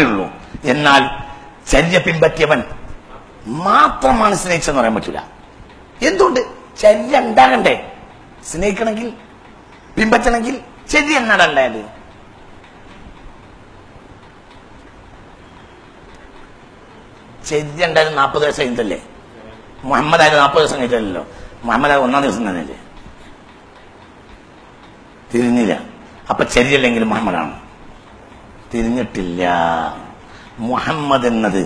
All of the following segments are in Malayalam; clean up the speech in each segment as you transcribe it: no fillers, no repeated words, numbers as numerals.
ഉള്ളൂ. എന്നാൽ ചര്യ പിൻപറ്റിയവൻ മാത്രമാണ് സ്നേഹിച്ചെന്ന് പറയാൻ പറ്റില്ല. എന്തുകൊണ്ട്? ചര്യ ഉണ്ടാകണ്ടേ? സ്നേഹിക്കണമെങ്കിൽ, പിൻപറ്റണമെങ്കിൽ ചര്യ എന്നാണ് ഉണ്ടായത്. ചര്യ ഉണ്ടായത് 40 ദിവസം കഴിഞ്ഞിട്ടല്ലേ? മുഹമ്മദ് ആയത് 40 ദിവസം കഴിഞ്ഞിട്ടല്ലോ. മുഹമ്മദ് ആയത് 1-ാം ദിവസം തന്നെയല്ലേ? തിരിഞ്ഞില്ല. അപ്പൊ ചര്യല്ലെങ്കിൽ മുഹമ്മദാണ്. തിരിഞ്ഞിട്ടില്ല. മുഹമ്മദ് എന്നത്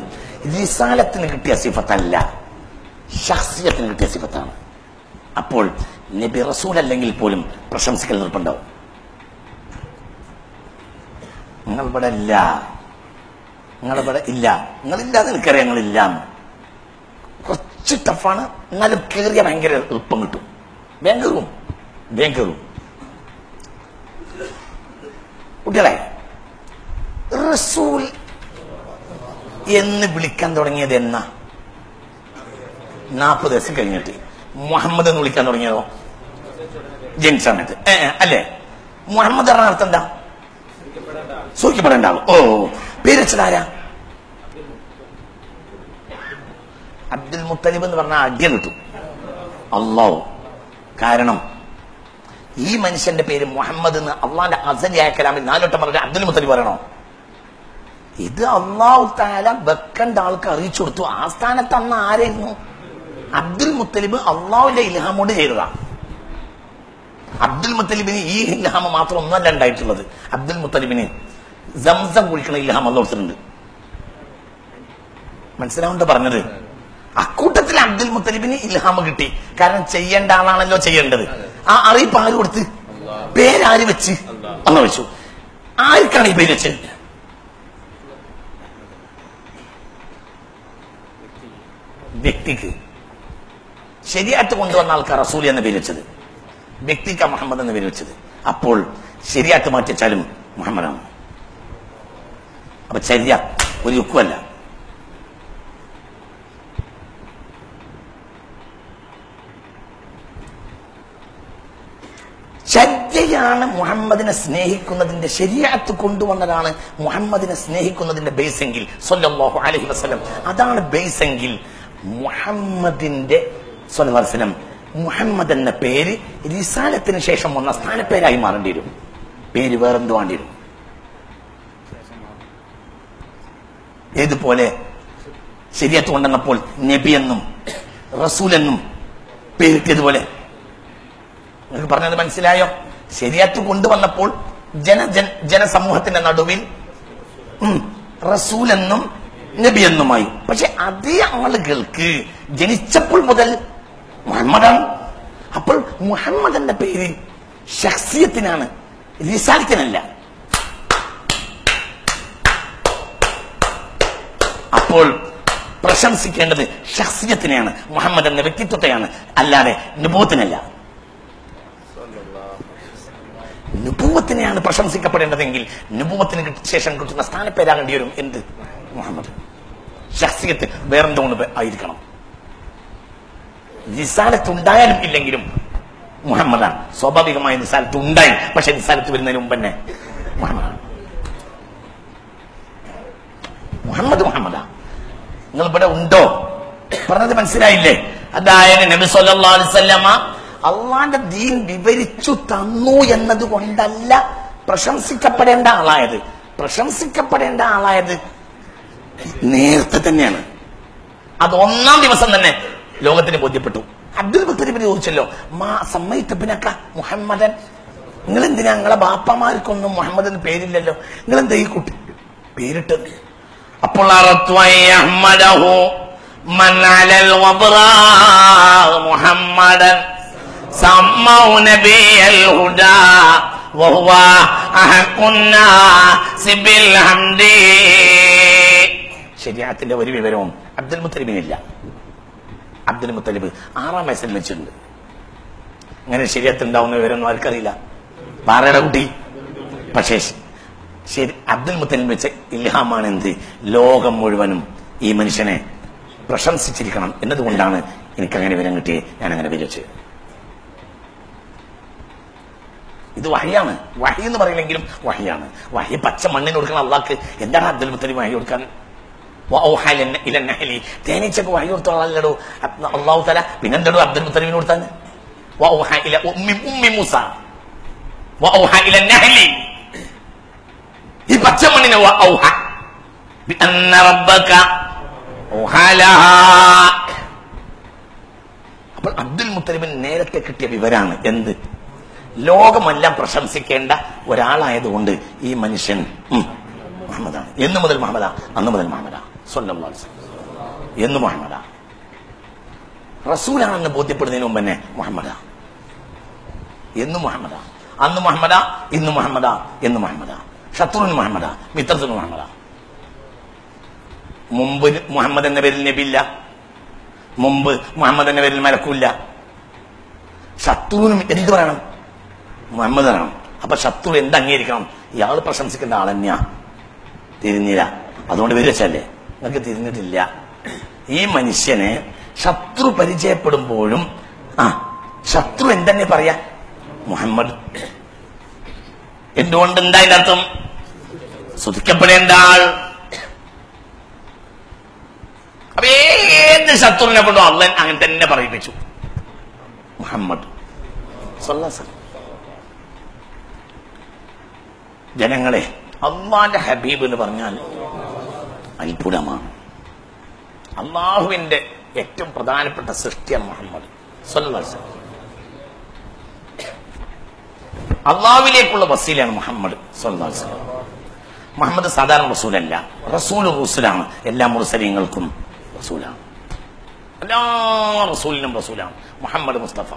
റിസാലത്തിന് കിട്ടിയ സിഫത്തല്ല, ശഖ്സിയത്തിന് കിട്ടിയ സിഫത്താണ്. അപ്പോൾ നബി റസൂൽ അല്ലെങ്കിൽ പോലും പ്രശംസിക്കൽ നിർബന്ധമാവും. നിങ്ങളിവിടെ ഇല്ല, നിങ്ങളിവിടെ ഇല്ല, നിങ്ങളില്ലാതെ എനിക്കറിയാം നിങ്ങളില്ല. കുറച്ച് ടഫാണ്, എന്നാലും കയറിയ ഭയങ്കര എളുപ്പം കിട്ടും. വേഗവും കുട്ടികളെ, റസൂൽ എന്ന് വിളിക്കാൻ തുടങ്ങിയത് എന്നാ? 40 ദിവസം കഴിഞ്ഞിട്ട്. മുഹമ്മദ് എന്ന് വിളിക്കാൻ തുടങ്ങിയതോ ജനിച്ച സമയത്ത് അല്ലേ? മുഹമ്മദ് പറഞ്ഞ അർത്ഥം എന്താ? സൂക്ഷിക്കപ്പെടേണ്ട ആള്. ഓ, പേരച്ചതാരാ? അബ്ദുൽ മുത്തലിബ് എന്ന് പറഞ്ഞാൽ അടിയ കിട്ടും. അല്ലാഹു. കാരണം ഈ മനുഷ്യന്റെ പേര് മുഹമ്മദ് എന്ന് അള്ളാന്റെ അസലിയായ കലാമിൽ 4 വട്ടം പറഞ്ഞ അബ്ദുൽ മുത്തലിബ് പറയണോ? ഇത് അള്ളാഹു തആല വെക്കേണ്ട ആൾക്ക് അറിയിച്ചു കൊടുത്തു. ആ സ്ഥാനത്ത് അന്ന് ആരായിരുന്നു? അബ്ദുൽ മുത്തലിബ് അള്ളാഹുവിന്റെ ഇൽഹാമോട് ചെയ്തതാ. അബ്ദുൽ മുത്തലിബിന് ഈ ഇൽഹാമ മാത്രം ഒന്നല്ല ഉണ്ടായിട്ടുള്ളത്. അബ്ദുൽ മുത്തലിബിന് സംസം കുടിക്കണ ഇൽഹാം അള്ളാഹു കൊടുത്തിട്ടുണ്ട്. മനസ്സിലാവുണ്ട് പറഞ്ഞത്? അക്കൂട്ടത്തിൽ അബ്ദുൽ മുത്തലിബിന് ഇൽഹാമ കിട്ടി. കാരണം ചെയ്യേണ്ട ആളാണല്ലോ ചെയ്യേണ്ടത്. ആ അറിയിപ്പ് ആര് കൊടുത്ത്? പേരാര് വെച്ച്? അള്ളാഹു വെച്ചു. ആർക്കാണ് ഈ പേര് വെച്ചത്? വ്യക്തിക്ക്. ശരിയായിട്ട് കൊണ്ടുവന്ന ആൾക്കാർ റസൂൽ എന്ന പേര് വെച്ചത്, വ്യക്തിക്ക് മുഹമ്മദ് എന്ന പേര് വെച്ചത്. അപ്പോൾ ശരിയായിട്ട് മാറ്റിച്ചാലും മുഹമ്മദാണ്. അപ്പൊ ചര്യ ഒരു യുക്കുമല്ല. ചര്യയാണ് മുഹമ്മദിനെ സ്നേഹിക്കുന്നതിന്റെ, ശരീഅത്ത് കൊണ്ടുവന്നതാണ് മുഹമ്മദിനെ സ്നേഹിക്കുന്നതിന്റെ ബേസെങ്കിൽ സ്വല്ലല്ലാഹു അലൈഹി വസല്ലം. അതാണ് ബേസെങ്കിൽ മുഹമ്മദിന്റെ സ്വല്ലല്ലാഹു അലൈഹി വസല്ലം മുഹമ്മദ് എന്ന പേര് റിസാലത്തിന് ശേഷം വന്ന സ്ഥാനപ്പേരായി മാറേണ്ടി വരും. പേര് വേറെന്തോ വേണ്ടി വരും. ഏതുപോലെ ശരീഅത്ത് കൊണ്ടുവന്നപ്പോൾ നബിയെന്നും റസൂലെന്നും പേരിട്ടതുപോലെ. നിങ്ങൾക്ക് പറഞ്ഞത് മനസ്സിലായോ? ശരീഅത്ത് കൊണ്ടുവന്നപ്പോൾ ജനസമൂഹത്തിന്റെ നടുവിൽ റസൂൽ എന്നും നബി എന്നുമായി. പക്ഷെ അതേ ആളുകൾക്ക് ജനിച്ചപ്പോൾ മുതൽ മുഹമ്മദാണ്. അപ്പോൾ മുഹമ്മദ് എന്ന പേര് ശഖ്സിയത്തിനാണ്, റിസാലത്തിനല്ല. അപ്പോൾ പ്രശംസിക്കേണ്ടത് ശഖ്സിയത്തിനെയാണ്, മുഹമ്മദ് എന്ന വ്യക്തിത്വത്തെയാണ്, അല്ലാതെ നുബുവത്തിനല്ല. നുബുവത്തിനെയാണ് പ്രശംസിക്കപ്പെടേണ്ടതെങ്കിൽ നുബുവത്തിന് ശേഷം കിട്ടുന്ന സ്ഥാനപ്പേരാകേണ്ടി വരും. എന്ത്? മുഹമ്മദ്. ശഖ്സിയത്ത് വേറെന്തോന്ന് ആയിരിക്കണം. റിസാലത്ത് ഉണ്ടായാലും ഇല്ലെങ്കിലും മുഹമ്മദാണ്. സ്വാഭാവികമായ റിസാലത്ത് ഉണ്ടായി, പക്ഷെ റിസാലത്ത് വരുന്നതിന് മുമ്പ് തന്നെ മുഹമ്മദാണ്. മുഹമ്മദാ. നിങ്ങൾ ഇവിടെ ഉണ്ടോ? പറഞ്ഞത് മനസ്സിലായില്ലേ? അതായത് നബി സല്ലല്ലാഹു അലൈഹി വസല്ലമ അള്ളാന്റെ ദീൻ വിവരിച്ചു തന്നു എന്നത് കൊണ്ടല്ല പ്രശംസിക്കപ്പെടേണ്ട ആളായത്. പ്രശംസിക്കപ്പെടേണ്ട ആളായത് നേരത്തെ തന്നെയാണ്. അത് 1-ാം ദിവസം തന്നെ ലോകത്തിന് ബോധ്യപ്പെട്ടു. അബ്ദുൽ മുത്തലിബിന് ചോദിച്ചല്ലോ, മാ സമ്മൈതബിനക മുഹമ്മദൻ, നിങ്ങൾ എന്തിനാ, നിങ്ങളെ ബാപ്പമാർക്കൊന്നും മുഹമ്മദ് എന്ന് പേരില്ലല്ലോ, നിങ്ങൾ എന്താ ഈ കുട്ടി പേരിട്ടത്? അപ്പോൾ മുഹമ്മദൻ ശരീഅത്തിന്റെ ഒരു വിവരവും അബ്ദുൽ മുത്തലിബിനില്ല. അബ്ദുൽ മുത്തലിബ് 6-ാം വയസ്സിൽ വെച്ചിട്ടുണ്ട്. അങ്ങനെ ശരീഅത്ത് ഉണ്ടാവുന്ന വിവരമൊന്നും ആർക്കറിയില്ല. പാറയുടെ കുട്ടി. പക്ഷേ ശരി, അബ്ദുൽ മുത്തലിബ് വെച്ച ഇൽഹാമാണ് എന്ത്? ലോകം മുഴുവനും ഈ മനുഷ്യനെ പ്രശംസിച്ചിരിക്കണം എന്നതുകൊണ്ടാണ് എനിക്കങ്ങനെ വിവരം കിട്ടിയത്. ഞാനങ്ങനെ വിചാരിച്ചത്. ഇത് വഹിയാണ്. വഹി എന്ന് പറയില്ലെങ്കിലും വഹിയാണ്. വഹി പച്ച മണ്ണിന് കൊടുക്കണം. അള്ളാഹ്ക്ക് എന്താണ് അബ്ദുൽ മുത്തലിബ് വഹി കൊടുക്കാൻ? തേനീച്ചക്ക് വഹി കൊടുത്തോളല്ലോ അള്ളാഹു തആല. പിന്നെന്തോ അബ്ദുൽ മുത്തലിബിന് കൊടുത്താൽ ഈ പച്ച മണ്ണിന് അപ്പോൾ അബ്ദുൽ മുത്തലിബിന് നേരത്തെ കിട്ടിയ വിവരാണ് എന്ത്? ലോകമെല്ലാം പ്രശംസിക്കേണ്ട ഒരാളായതുകൊണ്ട് ഈ മനുഷ്യൻ മുഹമ്മദാണ്. എന്ന് മുതൽ മുഹമ്മദാ? അന്ന് മുതൽ മുഹമ്മദാ സ്വല്ലല്ലാഹു അലൈഹി വസല്ലം. എന്ന് മുഹമ്മദാ റസൂലാണെന്ന് ബോധ്യപ്പെടുന്നതിന് മുമ്പ് തന്നെ മുഹമ്മദാ. എന്ന് മുഹമ്മദാ, അന്ന് മുഹമ്മദാ, ഇന്ന് മുഹമ്മദാ, എന്ന് മുഹമ്മദാ. ശത്രുവിന് മുഹമ്മദാ, മിത്രത്തിന് മുഹമ്മദാ. മുമ്പ് മുഹമ്മദ് എന്ന പേരിൽ നബിയില്ല, മുമ്പ് മുഹമ്മദ് എന്ന പേരിൽ മലക്കൂല്ല. ശത്രുവിനും എന്ത് പറയണം? മുഹമ്മദ് പറയണം. അപ്പൊ ശത്രു എന്ത് അംഗീകരിക്കണം? ഇയാൾ പ്രശംസിക്കേണ്ട ആൾ തന്നെയാ. തിരിഞ്ഞില്ല, അതുകൊണ്ട് വിരച്ചല്ലേ നിങ്ങൾക്ക് തിരിഞ്ഞിട്ടില്ല. ഈ മനുഷ്യനെ ശത്രു പരിചയപ്പെടുമ്പോഴും ശത്രു എന്തെന്നെ പറയാ? മുഹമ്മദ്. എന്തുകൊണ്ട്? എന്താ അതിന്റെ അർത്ഥം? സ്തുതിക്കപ്പെടേണ്ട ആൾ. അപ്പൊ ഏത് ശത്രുവിനെ കൊണ്ടോ അള്ളാഹ് അങ്ങനെ തന്നെ പറയിപ്പിച്ചു മുഹമ്മദ് സ്വല്ലല്ലാഹു അലൈഹി വസല്ലം. ജനങ്ങളെ, അള്ളാന്റെ ഹബീബ് എന്ന് പറഞ്ഞാൽ അത്ഭുതമാണ്. അള്ളാഹുവിന്റെ ഏറ്റവും പ്രധാനപ്പെട്ട സൃഷ്ടിയാണ് മുഹമ്മദ് സ്വല്ലല്ലാഹു അലൈഹി വസല്ലം. അള്ളാഹുവിലേക്കുള്ള വസീലയാണ് മുഹമ്മദ് സ്വല്ലല്ലാഹു അലൈഹി വസല്ലം. മുഹമ്മദ് സാധാരണ റസൂലല്ല, റസൂലാണ്. എല്ലാ മുർസലീങ്ങൾക്കും റസൂലാണ്, എല്ലാ റസൂലിനും റസൂലാണ് മുഹമ്മദ് മുസ്തഫ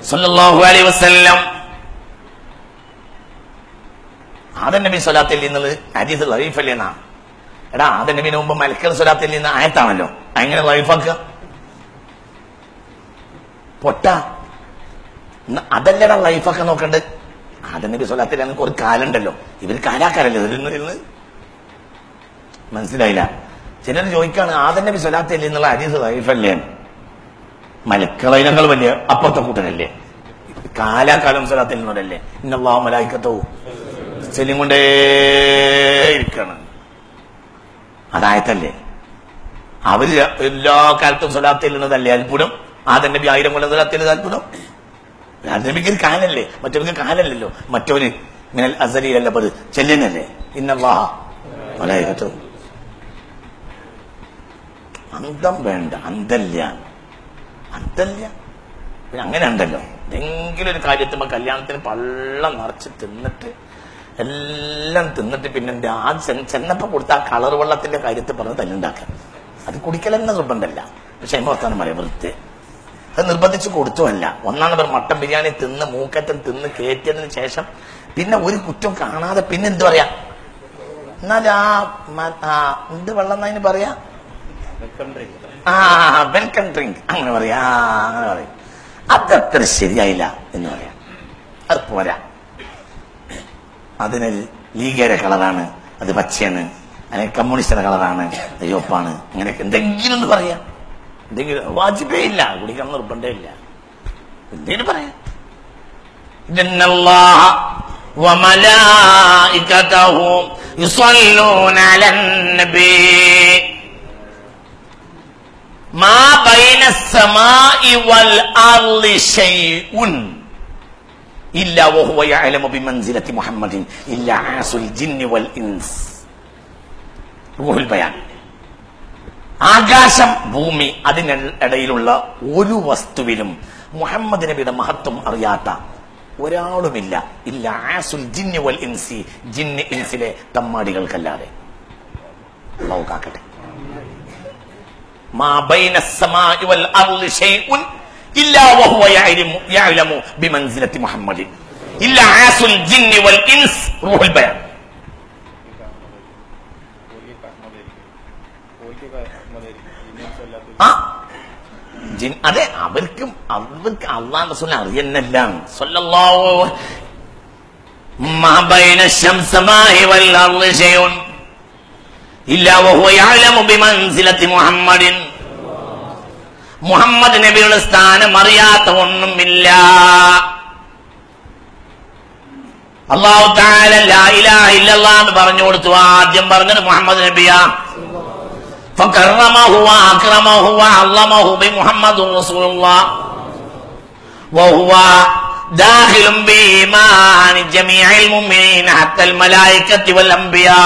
സ്വല്ലല്ലാഹു അലൈഹി വസല്ലം. ആദം നബി സ്വലാത്തിൽ നിന്നത് ഹദീസ് ലൈഫല്ലേ എന്നാ? എടാ, ആദം നബിന് മുമ്പ് മലക്കുകൾ സ്വലാത്തിൽ നിന്ന് ആയത്താണല്ലോ. അങ്ങനെ ലൈഫാക്കുക പൊട്ട അതല്ലടാ ലൈഫാക്കാൻ നോക്കണ്ട്. ആദം നബി സ്വലാത്തിൽ ഞങ്ങൾക്ക് ഒരു കാലുണ്ടല്ലോ. ഇവര് കാലാക്കാരല്ലേ ഇരുന്ന്? മനസ്സിലായില്ല. ചിലർ ചോദിക്കാണ് ആദം നബി സ്വലാത്തിൽ നിന്നുള്ള ഹദീസ് ലൈഫല്ലേ? മലക്കളങ്ങൾ വലിയ അപ്പുറത്തെ കൂട്ടനല്ലേ? കാലാകാലം സ്വലാത്തിൽ നിന്നോടല്ലേ? ഇന്നല്ലാഹു മലായികത്തഹു ചെല്ലും കൊണ്ടേയിരിക്കണം. അതായത്തല്ലേ? അവര് എല്ലാ കാലത്തും സ്വലാത്തിൽ നിന്നതല്ലേ അത്ഭുതം? ആദം നബി 1000 കൊല്ലം സ്വലാത്തിൽ അത്ഭുതം. ആദം നബിക്ക് കാലല്ലേ, മറ്റവർക്ക് കാലല്ലല്ലോ. മറ്റവന് മിനൽ അസലിയല്ല പത് ചെല്ലുന്നല്ലേ? ഇന്നല്ലാഹ മലായികത്തഹു. അന്തം വേണ്ട, അന്തല്ല. പിന്നെ അങ്ങനെ ഉണ്ടല്ലോ, എന്തെങ്കിലും ഒരു കാര്യത്തുമ്പോ കല്യാണത്തിന് പള്ളം നിറച്ച് തിന്നിട്ട് എല്ലാം തിന്നിട്ട് പിന്നെ ആ ചെന്നപ്പ കൊടുത്ത ആ കളർ വെള്ളത്തിന്റെ കാര്യത്തിൽ പറഞ്ഞ് തല്ലുണ്ടാക്കാൻ. അത് കുടിക്കലെന്ന നിർബന്ധമല്ല, പക്ഷെ വർത്താനം പറയാം വൃത്തി. അത് നിർബന്ധിച്ച് കൊടുത്തുമല്ല. ഒന്നാം നമ്പർ മട്ടൻ ബിരിയാണി തിന്ന് മൂക്കറ്റം തിന്ന് കയറ്റിയതിന് ശേഷം പിന്നെ ഒരു കുറ്റം കാണാതെ പിന്നെ എന്ത് പറയാ? എന്നാൽ എന്ത് വെള്ളം എന്നതിന് പറയാ? വെൽക്കം ഡ്രിങ്ക് അങ്ങനെ പറയാ. അങ്ങനെ പറയും. അതത്ര ശരിയായില്ല എന്ന് പറയാം. അത് പോരാ. അതിന് ലീഗയുടെ കളറാണ്, അത് പച്ചയാണ്, അല്ലെങ്കിൽ കമ്മ്യൂണിസ്റ്റിന്റെ കളറാണ്, അത് ചുവപ്പാണ്, അങ്ങനെയൊക്കെ എന്തെങ്കിലും ഒന്ന് പറയാം. എന്തെങ്കിലും വാജിബേ ഇല്ല, കുടിക്കണം നിർബന്ധം ഇല്ല, എന്തെങ്കിലും പറയാം. ഇന്നല്ലാഹ വമലായികതഹു യുസല്ലൂന അലൻ നബി മാ ബൈന السماء والارض شيء ഇല്ലാ വഹുവ യഅലമു ബിമൻസിലതി മുഹമ്മദിൻ ഇല്ലാ ആസുൽ ജിന്നി വൽ ഇൻസ്. റൂഹുൽ ബയാൻ. ആകാശം ഭൂമി അതിനിടയിലുള്ള ഒരു വസ്തുവിലും മുഹമ്മദ് നബിയുടെ മഹത്വം അറിയാത്ത ഒരാളുമില്ല. ഇല്ലാ ആസുൽ ജിന്നി വൽ ഇൻസി, ജിന്ന് ഇൻസിലെ തമ്മാടികൾക്കല്ലാതെ. അല്ലാഹു കാക്കട്ടെ. മാ ബൈന السماء والارض شيء ഇല്ലാ വഹുവ യഅലമു ബിമൻസിലതി മുഹമ്മദിൻ ഇല്ലാ ആസുൽ ജിന്നി വൽ ഇൻസ്. റൂഹുൽ ബയാൻ. അതെ, അവർക്ക് അള്ളാഹു റസൂലിനെ അറിയുന്നല്ല. സ്വല്ലല്ലാഹു മാ ബൈന الشمسമാഇ വൽ അർളി ശൈഉൻ ഇല്ലാ വഹുവ യഅലമു ബിമൻസിലതി മുഹമ്മദിൻ. മുഹമ്മദ് നബിയുടെ സ്ഥാനം അറിയാത്ത ഒന്നുമില്ല. അല്ലാഹു തആല ലാ ഇലാഹ ഇല്ലല്ലാഹ് എന്ന് പറഞ്ഞു കൊടുത്തു. ആദ്യം പറഞ്ഞത് മുഹമ്മദ് നബിയാ. ഫകറമഹു വഅക്രമഹു വഅല്ലമഹു ബിമുഹമ്മദുർ റസൂലുള്ളാഹ് വഹുവ ദാഖിലുൻ ബിഈമാനി ജമീഇൽ മുഅ്മിനീന ഹത്തൽ മലായികത്തി വൽ അംബിയാ.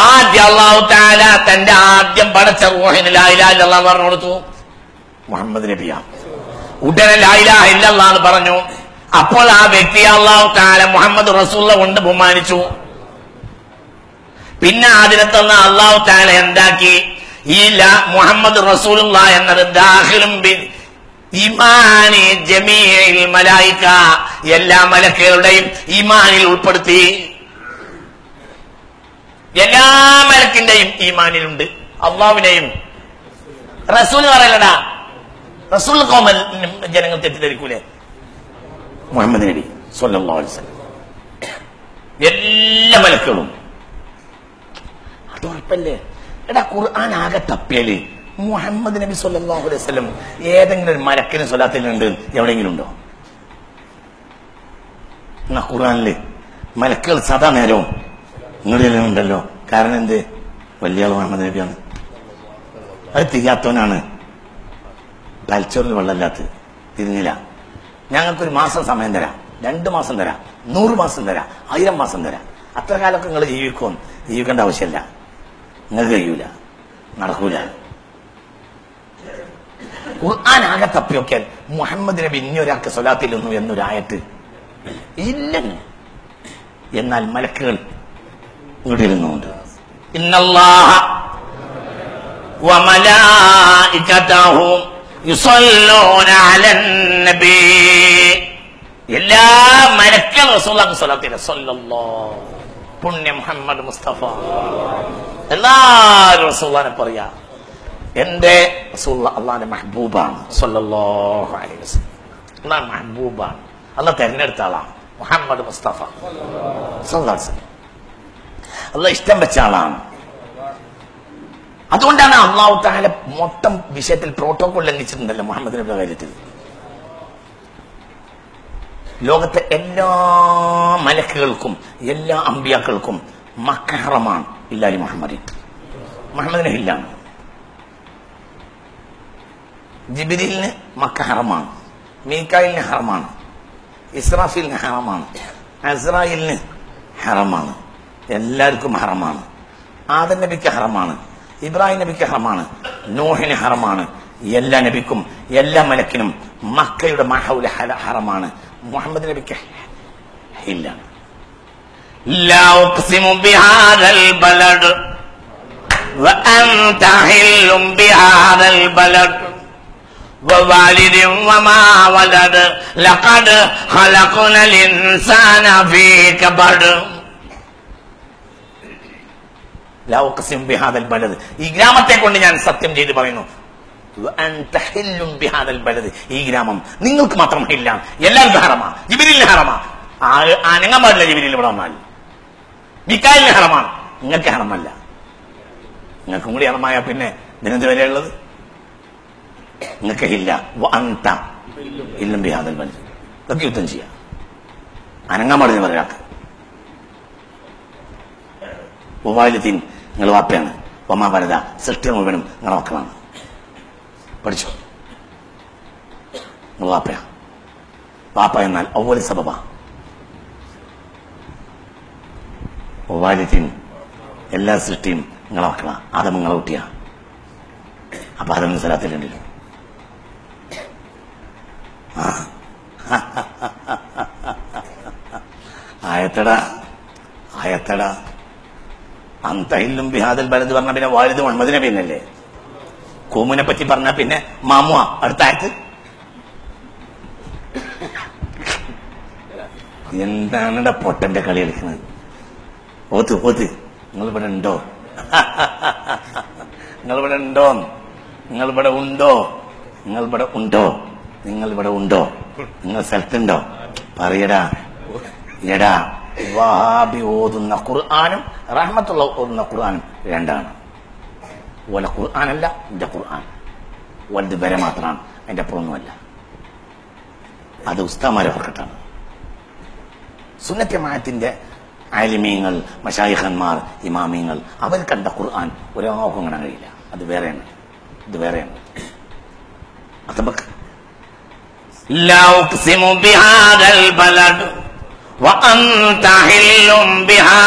ആദ്യം അല്ലാഹു തആല തന്റെ ആദ്യം പടച്ച റൂഹിന് ലാ ഇലാഹ ഇല്ലല്ലാഹ് പറഞ്ഞു കൊടുത്തു, മുഹമ്മദ് നബിയാ. ഉടനെ ലാ ഇലാഹ ഇല്ലല്ലാഹ് എന്ന് പറഞ്ഞു. അപ്പോൾ ആ വ്യക്തിയെ അല്ലാഹു തആല മുഹമ്മദ് റസൂലുള്ള കൊണ്ട് ബഹുമാനിച്ചു. പിന്നെ അതിനെ തന്നെ അല്ലാഹു തആല എന്താക്കി, ഈ മുഹമ്മദ് റസൂലുള്ളാഹ് എന്നത് ദാഖിലും ബി ഈമാനി ജമീഇൽ മലായിക, എല്ലാ മലക്കുകളുടെയും ഈമാനിൽ ഉൾപ്പെടുത്തി. എല്ലാ മലക്കിന്റെയും ഈമാനിലുണ്ട്. അള്ളാഹുവിനെയും റസൂൽ പറയലടാ, റസൂൽ കോമൽ ജനങ്ങൾ തെറ്റിദ്ധരിക്കൂലേ, മുഹമ്മദ് നബി സ്വല്ലല്ലാഹു അലൈഹി വസല്ലം എല്ലാ മലക്കുകളും. അത് ഉറപ്പല്ലേ? എടാ ഖുർആൻ ആകെ തപ്പിയാല് മുഹമ്മദ് നബി സ്വല്ലല്ലാഹു അലൈഹി വസല്ലം ഏതെങ്കിലും ഒരു മലക്കിന് സ്വലാത്തിലുണ്ട് എവിടെയെങ്കിലും ഉണ്ടോ? എന്നാ ഖുർആനില് മലക്കുകൾ സദാ നേരവും നിങ്ങളിലും ഉണ്ടല്ലോ. കാരണം എന്ത്? വലിയ ആൾ മുഹമ്മദ് നബിയാണ്. അത് തിരിയാത്തവനാണ്. തലച്ചോറിൽ വെള്ളമില്ലാത്ത തിരിഞ്ഞില്ല. ഞങ്ങൾക്കൊരു മാസം സമയം തരാം, 2 മാസം തരാം, 100 മാസം തരാം, 1000 മാസം തരാം. അത്ര കാലമൊക്കെ നിങ്ങൾ ജീവിക്കേണ്ട ആവശ്യമില്ല. നിങ്ങൾക്ക് കഴിയൂല, നടക്കൂല. ഖുർആൻ ആകെ തപ്പിയൊക്കെയാൽ മുഹമ്മദ് നബി ഇനിയൊരാൾക്ക് സ്വലാത്തിലൊന്നു എന്നൊരായത്ത് ഇല്ലെന്ന്. എന്നാൽ മലക്കുകൾ ഇവിടെയിരുന്നുണ്ട്. ഇന്നല്ലാഹ വമലായികതഹു യുസല്ലൂന അലൻ നബി. എല്ലാ മലക്കുകളും റസൂലുള്ളാഹിക്ക് സ്വലാത്ത് ചെയ്തു. സല്ലല്ലാഹു പുണ്യ മുഹമ്മദ് മുസ്തഫ. എല്ലാവരും റസൂലുള്ളാഹിനെ പറയാ. എന്റെ റസൂലുള്ളാഹി അല്ലാഹുവിന്റെ മെഹബൂബാണ് സല്ലല്ലാഹു അലൈഹി വസല്ലം. അല്ലാഹു മെഹബൂബാണ്, അല്ലാഹു തെരഞ്ഞെടുത്ത ആളാണ് മുഹമ്മദ് മുസ്തഫ സല്ലല്ലാഹു അലൈഹി വസല്ലം. അല്ലാഹു ഇഷ്ടം വെച്ച ആളാണ്. അതുകൊണ്ടാണ് അല്ലാഹു തആല മൊത്തം വിഷയത്തിൽ പ്രോട്ടോകോൾ ലംഘിച്ചിട്ടുണ്ടല്ലോ മുഹമ്മദ് നബിയുടെ കാര്യത്തിൽ. ലോകത്തെ എല്ലാ മലക്കുകൾക്കും എല്ലാ അമ്പിയാക്കൾക്കും മക്ക ഹറമാണ്. ഇല്ലാലി മുഹമ്മദിന് ഹില്ലാണ്. ജിബ്രീലിന് മക്ക ഹറമാണ്, മീകായിലിന് ഹറമാണ്, ഇസ്രാഫീലിന് ഹറമാണ്, അസ്രായിലിന് ഹറമാണ്. എല്ലാവർക്കും ഹറമാണ്. ആദം നബിക്ക് ഹറമാണ്, ഇബ്രാഹിം നബിക്ക് ഹറമാണ്, നൂഹിന് ഹറമാണ്. എല്ലാ നബിക്കും എല്ലാ മലക്കിനും മക്കയുടെ മഹൗല ഹറമാണ്. മുഹമ്മദ് നബിക്ക് ഹില്ലാണ്. ലാ ഉഖ്സിമു ബിഹാദൽ ബലദ് വഅൻത ഹില്ലും ബിഹാദൽ ബലദ് ووالد وما ولد لقد خلقنا الإنسان في كبد. لا أقسم بهذا البلد. ഈ ഗ്രാമത്തെ കൊണ്ട് ഞാൻ സത്യം ചെയ്ത് പറയുന്നു. وأنت حل بهذا البلد. ഈ ഗ്രാമം നിങ്ങൾക്ക് മാത്രം ഹില്ലാണ്, എല്ലാവർക്കും ഹറമാണ്. ജിബ്രീലിന് ഹറമാണ്, അനങ്ങാൻ പാടില്ല. ജിബ്രീൽ ഇവിടെ വന്നാൽ മീകായിലിന് ഹറമാണ്, നിങ്ങൾക്ക് ഹറമല്ല. നിങ്ങൾക്കും കൂടി ഹറമായ പിന്നെ ഇതിനെന്ത് വരെയുള്ളത്? നിങ്ങൾക്ക് ഇല്ല. അന്ത ഇല്ലും ബിഹാദൽ ബലദ്. ഇതൊക്കെ യുദ്ധം ചെയ്യാം. അനങ്ങാൻ പാടില്ല ഒരാൾക്ക്. ഉവാലിദീൻ നിങ്ങൾ വാപ്പയാണ്. ഒമാ വലദ സൃഷ്ടി മുഴുവനും നിങ്ങളെ മക്കളാണ്. പഠിച്ചോ? നിങ്ങൾ വാപ്പയാ. വാപ്പ എന്നാൽ അവ്വൽ സബബ. ഉവാലിദീൻ എല്ലാ സൃഷ്ടിയും നിങ്ങളെ മക്കളാ. ആദം നിങ്ങളെ കുട്ടിയാ. അപ്പൊ ആദമിന് സ്വലാത്തിലുണ്ടല്ലോ. ആയത്തട അന്തഹില്ലും ബിഹാദൽ ബലദ് പറഞ്ഞ പിന്നെ വാലിദ് മുഹമ്മദ് നബി എന്നല്ലേ. കോമുനെ പറ്റി പറഞ്ഞ പിന്നെ മാമുവ അടുത്ത ആയത്ത്. എന്താണ് പൊട്ടന്റെ കളി കളിക്കുന്നത്? ഓത്ത് നിങ്ങളിവിടെ ഉണ്ടോ? നിങ്ങളിവിടെ ഉണ്ടോ? നിങ്ങളിവിടെ ഉണ്ടോ? നിങ്ങൾ സ്ഥലത്തുണ്ടോ? പറയടാ. എടാ, വഹാബി ഓതുന്ന ഖുർആനും റഹ്മത്തുള്ള ഓതുന്ന ഖുർആനും രണ്ടാണ്. ഓല ഖുർആനല്ല എന്റെ ഖുർആൻ. വലുത് വരെ മാത്രമാണ്, അതിന്റെ അപ്പുറമൊന്നുമല്ല. അത് ഉസ്താമാരെ ഓർക്കട്ടാണ്. സുന്നത്ത് ജമാഅത്തിന്റെ ആലിമീങ്ങൾ, മശായിഖന്മാർ, ഇമാമിങ്ങൾ അവർ കണ്ട ഖുർആൻ ഒരാൾക്കും കാണാൻ കഴിയില്ല. അത് വേറെയാണ്, ഇത് വേറെയാണ്. അതബക്ക് ലാ ഉഖ്സിമു ബിഹാദൽ ബലദ് വഅൻത ഹില്ലും ബിഹാ